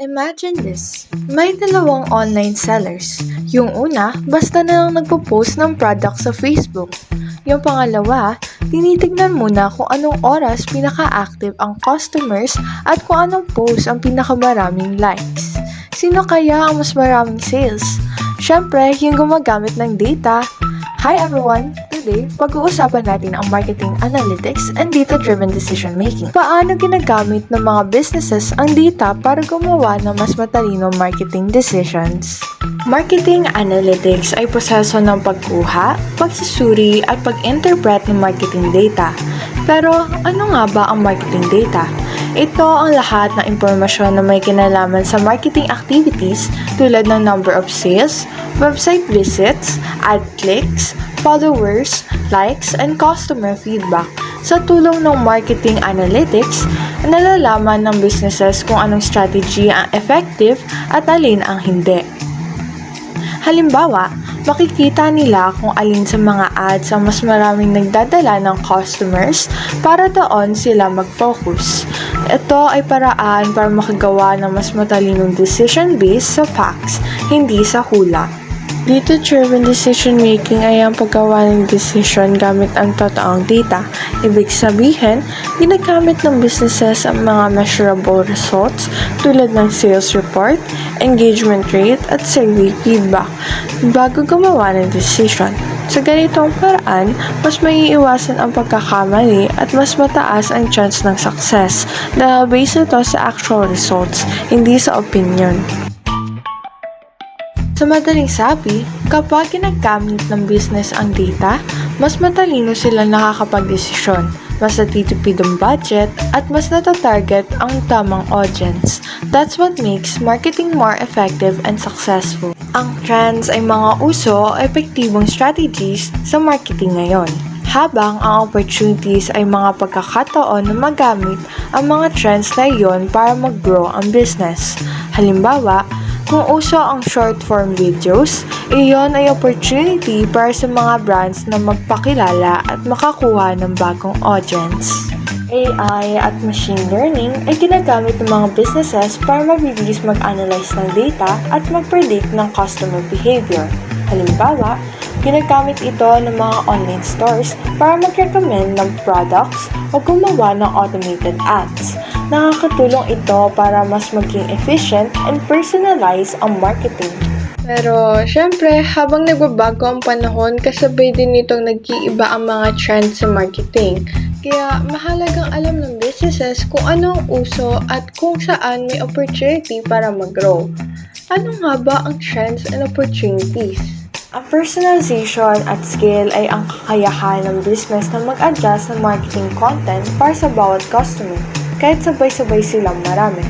Imagine this, may dalawang online sellers. Yung una, basta na lang nagpo-post ng product sa Facebook. Yung pangalawa, tinitignan muna kung anong oras pinaka-active ang customers at kung anong post ang pinakamaraming likes. Sino kaya ang mas maraming sales? Siyempre, yung gumagamit ng data. Hi everyone! Today, pag-uusapan natin ang marketing analytics and data-driven decision making. Paano ginagamit ng mga businesses ang data para gumawa ng mas matalinong marketing decisions? Marketing analytics ay proseso ng pagkuha, pagsusuri at pag-interpret ng marketing data. Pero ano nga ba ang marketing data? Ito ang lahat ng impormasyon na may kinalaman sa marketing activities tulad ng number of sales, website visits, ad clicks, followers, likes, and customer feedback. Sa tulong ng marketing analytics, nalalaman ng businesses kung anong strategy ang effective at alin ang hindi. Halimbawa, makikita nila kung alin sa mga ads ang mas maraming nagdadala ng customers para doon sila mag-focus. Ito ay paraan para makagawa ng mas matalinong decision based sa facts, hindi sa hula. Data-driven decision making ay ang paggawa ng decision gamit ang totoong data. Ibig sabihin, ginagamit ng businesses ang mga measurable results tulad ng sales report, engagement rate, at survey feedback bago gumawa ng decision. Sa ganitong paraan, mas maiiwasan ang pagkakamali at mas mataas ang chance ng success dahil based ito sa actual results, hindi sa opinion. Sa madaling sabi, kapag ginagamit ng business ang data, mas matalino sila nakakapag-desisyon, mas natitipid ang budget, at mas natatarget ang tamang audience. That's what makes marketing more effective and successful. Ang trends ay mga uso o epektibong strategies sa marketing ngayon, habang ang opportunities ay mga pagkakataon na magamit ang mga trends na iyon para mag-grow ang business. Halimbawa, kung uso ang short-form videos, iyon ay opportunity para sa mga brands na magpakilala at makakuha ng bagong audience. AI at machine learning ay ginagamit ng mga businesses para mabilis mag-analyze ng data at mag-predict ng customer behavior. Halimbawa, ginagamit ito ng mga online stores para mag-recommend ng products o gumawa ng automated ads. Nakakatulong ito para mas maging efficient and personalize ang marketing. Pero, syempre, habang nagbabago ang panahon, kasabay din nitong nag-iiba ang mga trends sa marketing. Kaya, mahalagang alam ng businesses kung ano ang uso at kung saan may opportunity para mag-grow. Ano nga ba ang trends and opportunities? Ang personalization at scale ay ang kakayahan ng business na mag-adjust ng marketing content para sa bawat customer, kahit sabay-sabay silang marami.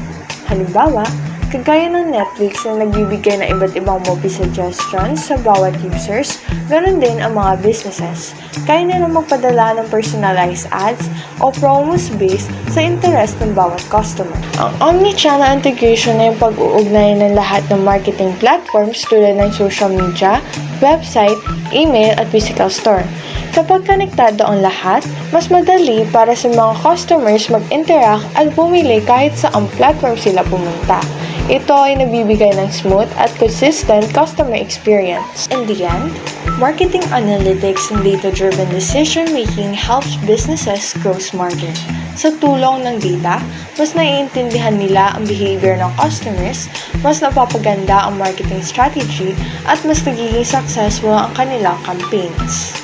Halimbawa, kagaya ng Netflix na nagbibigay ng iba't ibang movie suggestions sa bawat users, ganoon din ang mga businesses. Kaya nila magpadala ng personalized ads o promos based sa interest ng bawat customer. Ang omnichannel integration ay yung pag-uugnay ng lahat ng marketing platforms tulad ng social media, website, email at physical store. Kapag konektado ang lahat, mas madali para sa mga customers mag-interact at bumili kahit saang platform sila pumunta. Ito ay nagbibigay ng smooth at consistent customer experience. In the end, marketing analytics and data-driven decision-making helps businesses grow smarter. Sa tulong ng data, mas naiintindihan nila ang behavior ng customers, mas napapaganda ang marketing strategy, at mas nagiging successful ang kanilang campaigns.